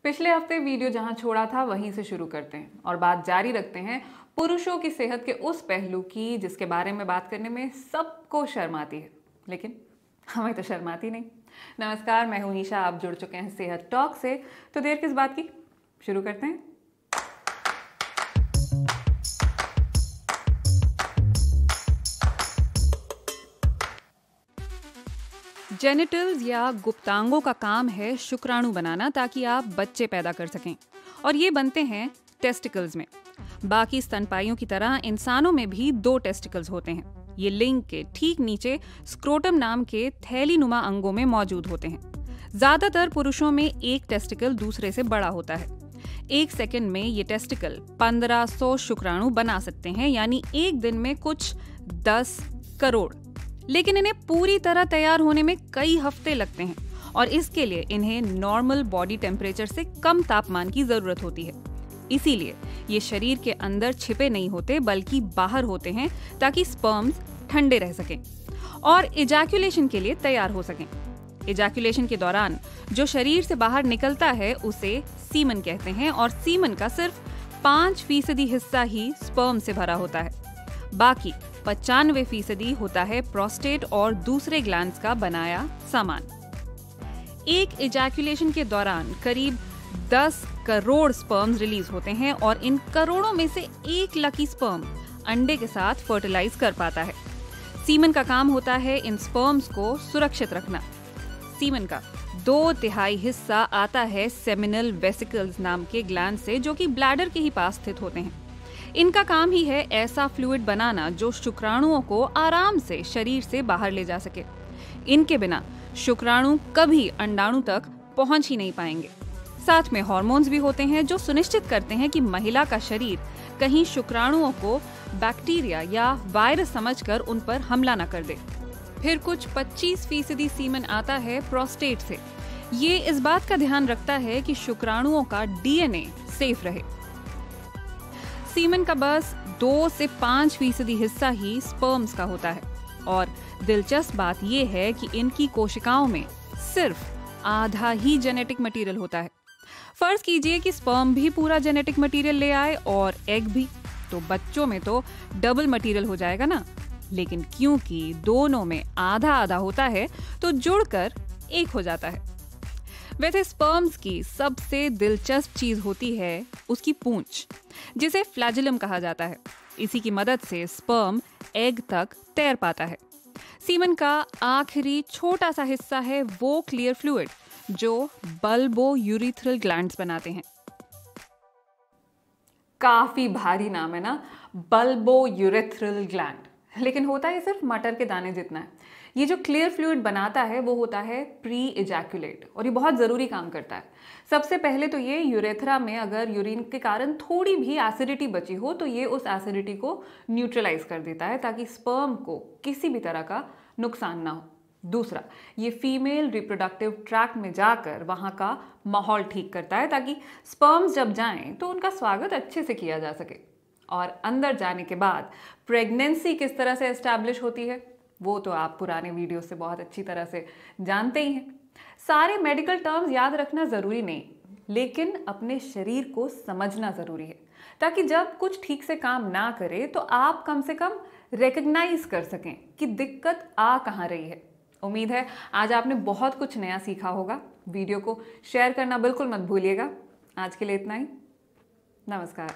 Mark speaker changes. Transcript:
Speaker 1: पिछले हफ्ते वीडियो जहां छोड़ा था वहीं से शुरू करते हैं और बात जारी रखते हैं पुरुषों की सेहत के उस पहलू की जिसके बारे में बात करने में सबको शर्म आती है, लेकिन हमें तो शर्म आती नहीं। नमस्कार, मैं हूं निशा, आप जुड़ चुके हैं सेहत टॉक से। तो देर किस बात की, शुरू करते हैं। जेनिटल्स या गुप्तांगों का काम है शुक्राणु बनाना ताकि आप बच्चे पैदा कर सकें, और ये बनते हैं टेस्टिकल्स में। बाकी स्तनपाइयों की तरह इंसानों में भी 2 टेस्टिकल्स होते हैं। ये लिंग के ठीक नीचे स्क्रोटम नाम के थैलीनुमा अंगों में मौजूद होते हैं। ज्यादातर पुरुषों में एक टेस्टिकल दूसरे से बड़ा होता है। 1 सेकंड में ये टेस्टिकल 1500 शुक्राणु बना सकते हैं, यानी एक दिन में कुछ 10 करोड़। लेकिन इन्हें पूरी तरह तैयार होने में कई हफ्ते लगते हैं, और इसके लिए इन्हें नॉर्मल बॉडी टेम्परेचर से कम तापमान की जरूरत होती है। इसीलिए ये शरीर के अंदर छिपे नहीं होते बल्कि बाहर होते हैं, ताकि स्पर्म्स ठंडे रह सकें और इजैक्यूलेशन के लिए तैयार हो सकें। इजैक्यूलेशन के दौरान जो शरीर से बाहर निकलता है उसे सीमन कहते हैं, और सीमन का सिर्फ 5% हिस्सा ही स्पर्म से भरा होता है। बाकी 95% होता है प्रोस्टेट और दूसरे ग्लैंड्स का बनाया सामान। एक इजैक्यूलेशन के दौरान करीब 10 करोड़ स्पर्म्स रिलीज होते हैं, और इन करोड़ों में से एक लकी स्पर्म अंडे के साथ फर्टिलाइज कर पाता है। सीमन का काम होता है इन स्पर्म्स को सुरक्षित रखना। सीमन का 2/3 हिस्सा आता है सेमिनल वेसिकल्स नाम के ग्लैंड से, जो कि ब्लैडर के ही पास स्थित होते हैं। इनका काम ही है ऐसा फ्लूइड बनाना जो शुक्राणुओं को आराम से शरीर से बाहर ले जा सके। इनके बिना शुक्राणु कभी अंडाणु तक पहुंच ही नहीं पाएंगे। साथ में हार्मोन्स भी होते हैं जो सुनिश्चित करते हैं कि महिला का शरीर कहीं शुक्राणुओं को बैक्टीरिया या वायरस समझकर उन पर हमला न कर दे। फिर कुछ 25% सीमन आता है प्रोस्टेट से। ये इस बात का ध्यान रखता है कि शुक्राणुओं का डीएनए सेफ रहे। सीमन का बस 2 से 5% हिस्सा ही स्पर्म्स का होता है, और दिलचस्प बात यह है कि इनकी कोशिकाओं में सिर्फ आधा ही जेनेटिक मटेरियल होता है। फर्ज कीजिए कि स्पर्म भी पूरा जेनेटिक मटेरियल ले आए और एग भी, तो बच्चों में तो डबल मटेरियल हो जाएगा ना। लेकिन क्योंकि दोनों में आधा आधा होता है तो जुड़कर एक हो जाता है। वैसे स्पर्म्स की सबसे दिलचस्प चीज होती है उसकी पूंछ, जिसे फ्लैजिलम कहा जाता है। इसी की मदद से स्पर्म एग तक तैर पाता है। सीमन का आखिरी छोटा सा हिस्सा है वो क्लियर फ्लूइड जो बल्बो यूरिथ्रल ग्लैंड्स बनाते हैं। काफी भारी नाम है ना, बल्बो यूरिथ्रल ग्लैंड, लेकिन होता है सिर्फ मटर के दाने जितना है। ये जो क्लियर फ्लूइड बनाता है वो होता है प्री इजैक्यूलेट, और ये बहुत ज़रूरी काम करता है। सबसे पहले तो ये यूरेथ्रा में अगर यूरिन के कारण थोड़ी भी एसिडिटी बची हो तो ये उस एसिडिटी को न्यूट्रलाइज कर देता है, ताकि स्पर्म को किसी भी तरह का नुकसान ना हो। दूसरा, ये फीमेल रिप्रोडक्टिव ट्रैक्ट में जाकर वहाँ का माहौल ठीक करता है, ताकि स्पर्म्स जब जाएं तो उनका स्वागत अच्छे से किया जा सके। और अंदर जाने के बाद प्रेगनेंसी किस तरह से एस्टैब्लिश होती है वो तो आप पुराने वीडियो से बहुत अच्छी तरह से जानते ही हैं। सारे मेडिकल टर्म्स याद रखना ज़रूरी नहीं, लेकिन अपने शरीर को समझना ज़रूरी है, ताकि जब कुछ ठीक से काम ना करे तो आप कम से कम रिकग्नाइज कर सकें कि दिक्कत आ कहाँ रही है। उम्मीद है आज आपने बहुत कुछ नया सीखा होगा। वीडियो को शेयर करना बिल्कुल मत भूलिएगा। आज के लिए इतना ही। नमस्कार।